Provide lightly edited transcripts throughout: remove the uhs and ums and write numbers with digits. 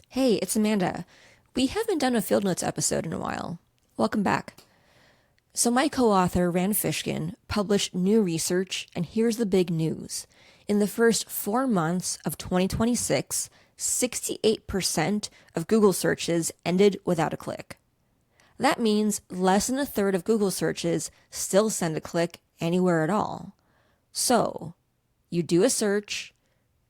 Hey, it's Amanda. We haven't done a Field Notes episode in a while. Welcome back. So my co-author, Rand Fishkin, published new research, and here's the big news. In the first 4 months of 2026, 68% of Google searches ended without a click. That means less than a third of Google searches still send a click anywhere at all. So, you do a search,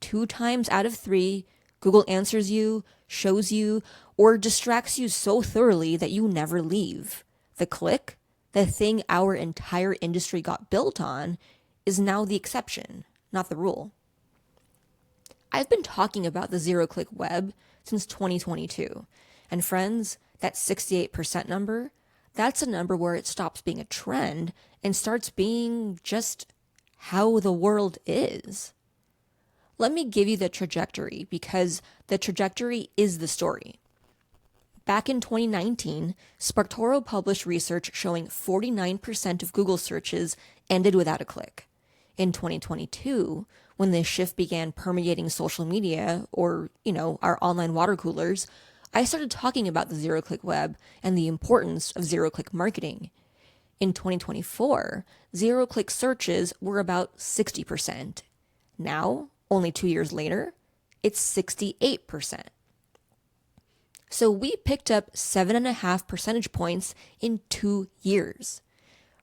2 times out of 3, Google answers you, shows you, or distracts you so thoroughly that you never leave. The click, the thing our entire industry got built on, is now the exception, not the rule. I've been talking about the zero-click web since 2022, and friends, that 68% number, that's a number where it stops being a trend and starts being just how the world is. Let me give you the trajectory because the trajectory is the story. Back in 2019, SparkToro published research showing 49% of Google searches ended without a click. In 2022, when this shift began permeating social media or, our online water coolers, I started talking about the zero-click web and the importance of zero-click marketing. In 2024, zero-click searches were about 60%. Now, only 2 years later, it's 68%. So we picked up 7.5 percentage points in 2 years.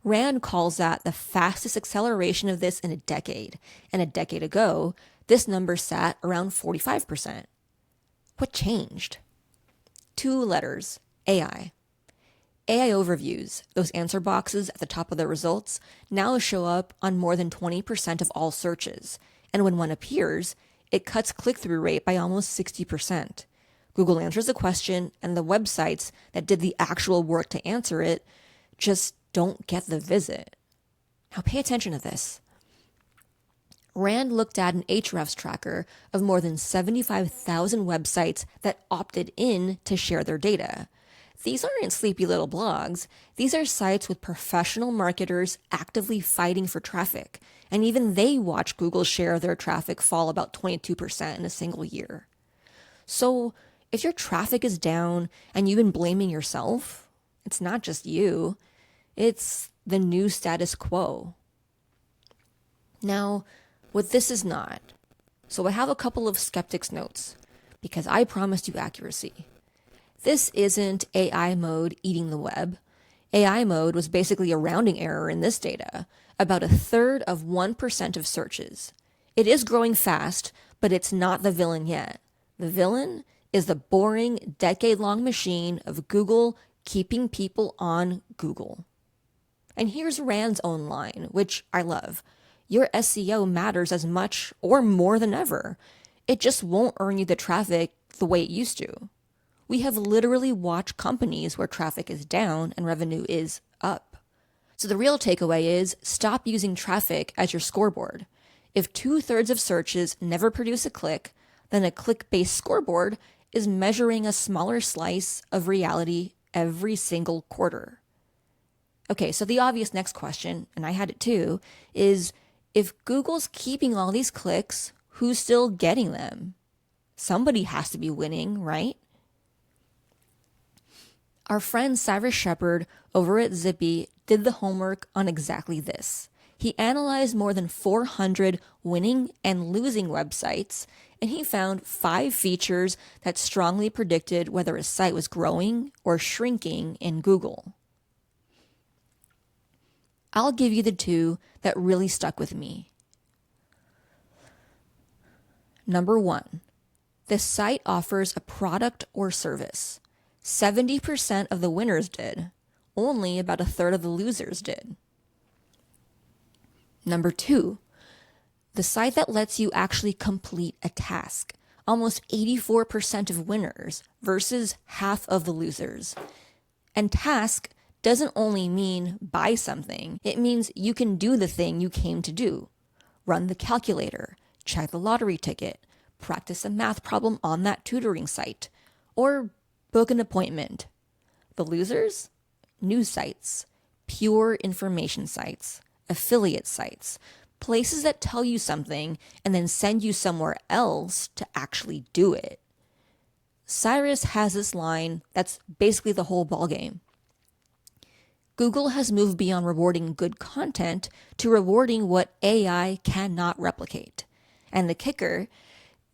Rand calls that the fastest acceleration of this in a decade, and a decade ago, this number sat around 45%. What changed? 2 letters, AI. AI overviews, those answer boxes at the top of the results, now show up on more than 20% of all searches, and when one appears, it cuts click-through rate by almost 60%. Google answers the question, and the websites that did the actual work to answer it just don't get the visit. Now pay attention to this. Rand looked at an Ahrefs tracker of more than 75,000 websites that opted in to share their data. These aren't sleepy little blogs. These are sites with professional marketers actively fighting for traffic, and even they watch Google's share of their traffic fall about 22% in a single year. So, if your traffic is down and you've been blaming yourself, it's not just you, it's the new status quo. Now, what this is not. So I have a couple of skeptics' notes, because I promised you accuracy. This isn't AI mode eating the web. AI mode was basically a rounding error in this data, about a third of 1% of searches. It is growing fast, but it's not the villain yet. The villain is the boring, decade-long machine of Google keeping people on Google. And here's Rand's own line, which I love. Your SEO matters as much or more than ever. It just won't earn you the traffic the way it used to. We have literally watched companies where traffic is down and revenue is up. So the real takeaway is stop using traffic as your scoreboard. If 2/3 of searches never produce a click, then a click-based scoreboard is measuring a smaller slice of reality every single quarter. Okay, so the obvious next question, and I had it too, is if Google's keeping all these clicks, who's still getting them? Somebody has to be winning, right? Our friend Cyrus Shepard over at Zippy did the homework on exactly this. He analyzed more than 400 winning and losing websites, and he found 5 features that strongly predicted whether a site was growing or shrinking in Google. I'll give you the 2 that really stuck with me. Number 1, the site offers a product or service. 70% of the winners did. Only about a third of the losers did. Number 2, the site that lets you actually complete a task. Almost 84% of winners versus half of the losers. And task doesn't only mean buy something. It means you can do the thing you came to do. Run the calculator, check the lottery ticket, practice a math problem on that tutoring site, or book an appointment. The losers? News sites, pure information sites, affiliate sites, places that tell you something and then send you somewhere else to actually do it. Cyrus has this line that's basically the whole ballgame. Google has moved beyond rewarding good content to rewarding what AI cannot replicate. And the kicker,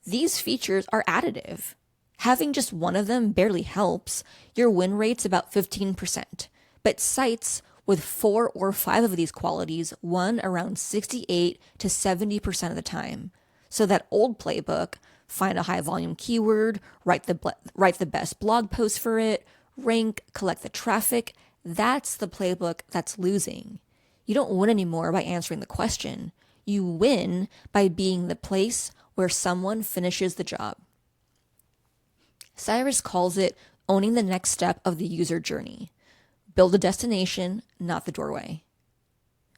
these features are additive. Having just one of them barely helps. Your win rate's about 15%. But sites with 4 or 5 of these qualities won around 68 to 70% of the time. So that old playbook, find a high volume keyword, write the best blog post for it, rank, collect the traffic, that's the playbook that's losing. You don't win anymore by answering the question. You win by being the place where someone finishes the job. Cyrus calls it owning the next step of the user journey. Build a destination, not the doorway.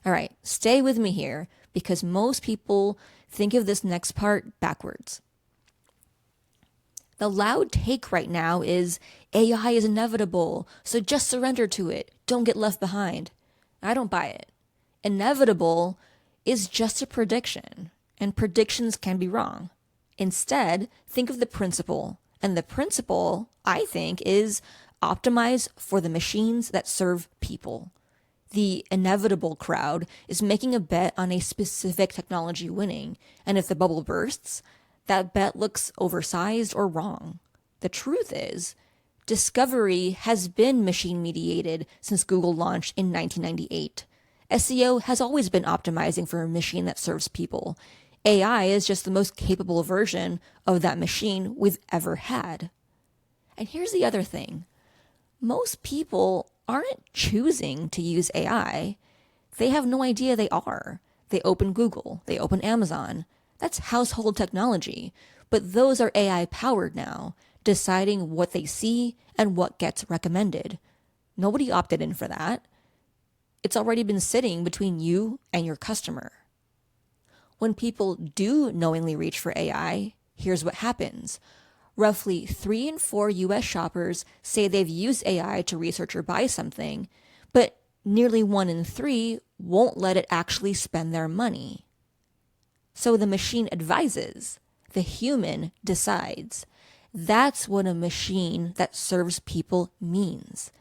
All right, stay with me here because most people think of this next part backwards. The loud take right now is AI is inevitable, so just surrender to it. Don't get left behind. I don't buy it. Inevitable is just a prediction, and predictions can be wrong. Instead, think of the principle, and the principle, I think, is optimize for the machines that serve people. The inevitable crowd is making a bet on a specific technology winning, and if the bubble bursts, that bet looks oversized or wrong. The truth is, discovery has been machine-mediated since Google launched in 1998. SEO has always been optimizing for a machine that serves people. AI is just the most capable version of that machine we've ever had. And here's the other thing. Most people aren't choosing to use AI. They have no idea they are. They open Google. They open Amazon. That's household technology, but those are AI powered now, deciding what they see and what gets recommended. Nobody opted in for that. It's already been sitting between you and your customer. When people do knowingly reach for AI, here's what happens. Roughly 3 in 4 US shoppers say they've used AI to research or buy something, but nearly 1 in 3 won't let it actually spend their money. So the machine advises, the human decides. That's what a machine that serves people means.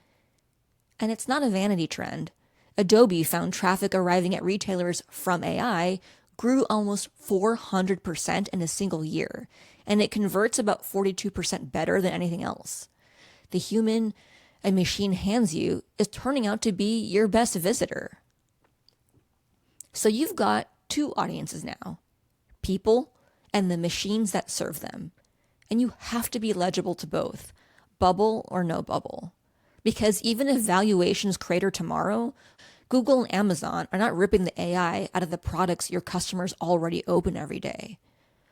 And it's not a vanity trend. Adobe found traffic arriving at retailers from AI grew almost 400% in a single year, and it converts about 42% better than anything else. The human a machine hands you is turning out to be your best visitor. So you've got 2 audiences now, people and the machines that serve them. And you have to be legible to both, bubble or no bubble. Because even if valuations crater tomorrow, Google and Amazon are not ripping the AI out of the products your customers already open every day.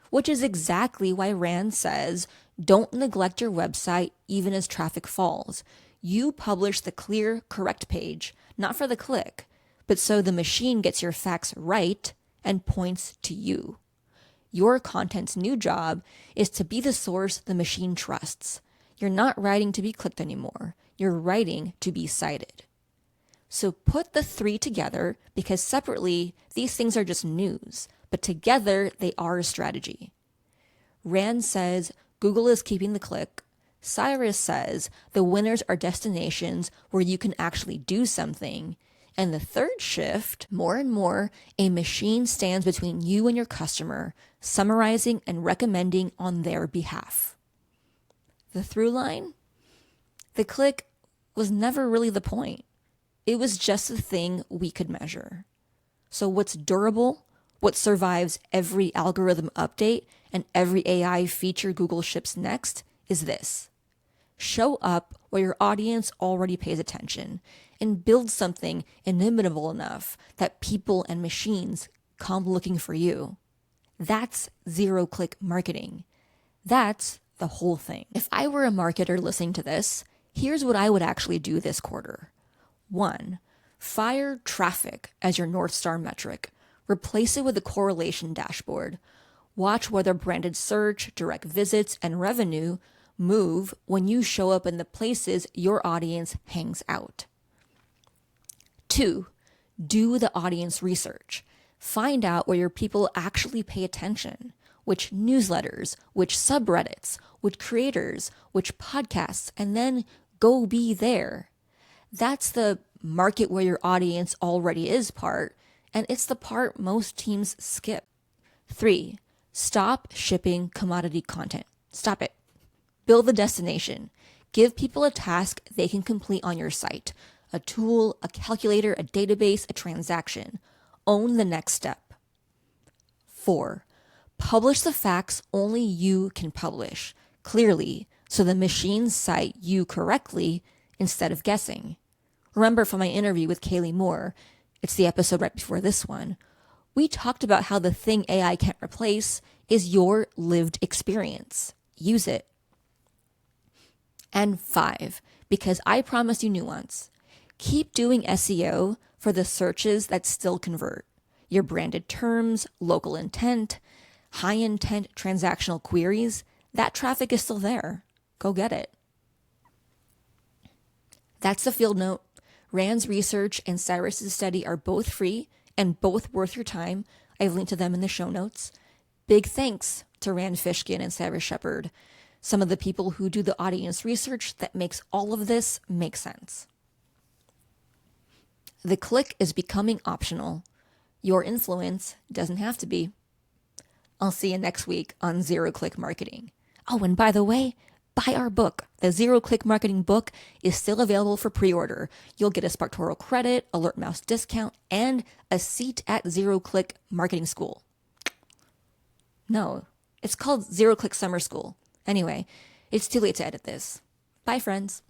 Which is exactly why Rand says, don't neglect your website even as traffic falls. You publish the clear, correct page, not for the click, but so the machine gets your facts right and points to you. Your content's new job is to be the source the machine trusts. You're not writing to be clicked anymore. You're writing to be cited. So put the 3 together because separately, these things are just news, but together they are a strategy. Rand says Google is keeping the click. Cyrus says the winners are destinations where you can actually do something. And the third shift, more and more, a machine stands between you and your customer, summarizing and recommending on their behalf. The through line? The click was never really the point. It was just the thing we could measure. So what's durable, what survives every algorithm update and every AI feature Google ships next is this. Show up where your audience already pays attention and build something inimitable enough that people and machines come looking for you. That's zero-click marketing. That's the whole thing. If I were a marketer listening to this, here's what I would actually do this quarter. 1, fire traffic as your North Star metric. Replace it with a correlation dashboard. Watch whether branded search, direct visits, and revenue move when you show up in the places your audience hangs out. 2, do the audience research. Find out where your people actually pay attention. which newsletters, which subreddits, which creators, which podcasts, and then go be there. That's the market where your audience already is part, and it's the part most teams skip. 3, stop shipping commodity content. Stop it. Build the destination. Give people a task they can complete on your site. A tool, a calculator, a database, a transaction. Own the next step. 4, publish the facts only you can publish, clearly, so the machines cite you correctly instead of guessing. Remember from my interview with Kaylee Moore, it's the episode right before this one, we talked about how the thing AI can't replace is your lived experience. Use it. And 5, because I promised you nuance, keep doing SEO for the searches that still convert. Your branded terms, local intent, high intent transactional queries, that traffic is still there. Go get it. That's the field note. Rand's research and Cyrus's study are both free and both worth your time. I've linked to them in the show notes. Big thanks to Rand Fishkin and Cyrus Shepard, some of the people who do the audience research that makes all of this make sense. The click is becoming optional. Your influence doesn't have to be. I'll see you next week on Zero Click Marketing. Oh, and by the way, buy our book. The Zero Click Marketing book is still available for pre-order. You'll get a SparkToro credit, Alert Mouse discount, and a seat at Zero Click Marketing School. No, it's called Zero Click Summer School. Anyway, it's too late to edit this. Bye, friends.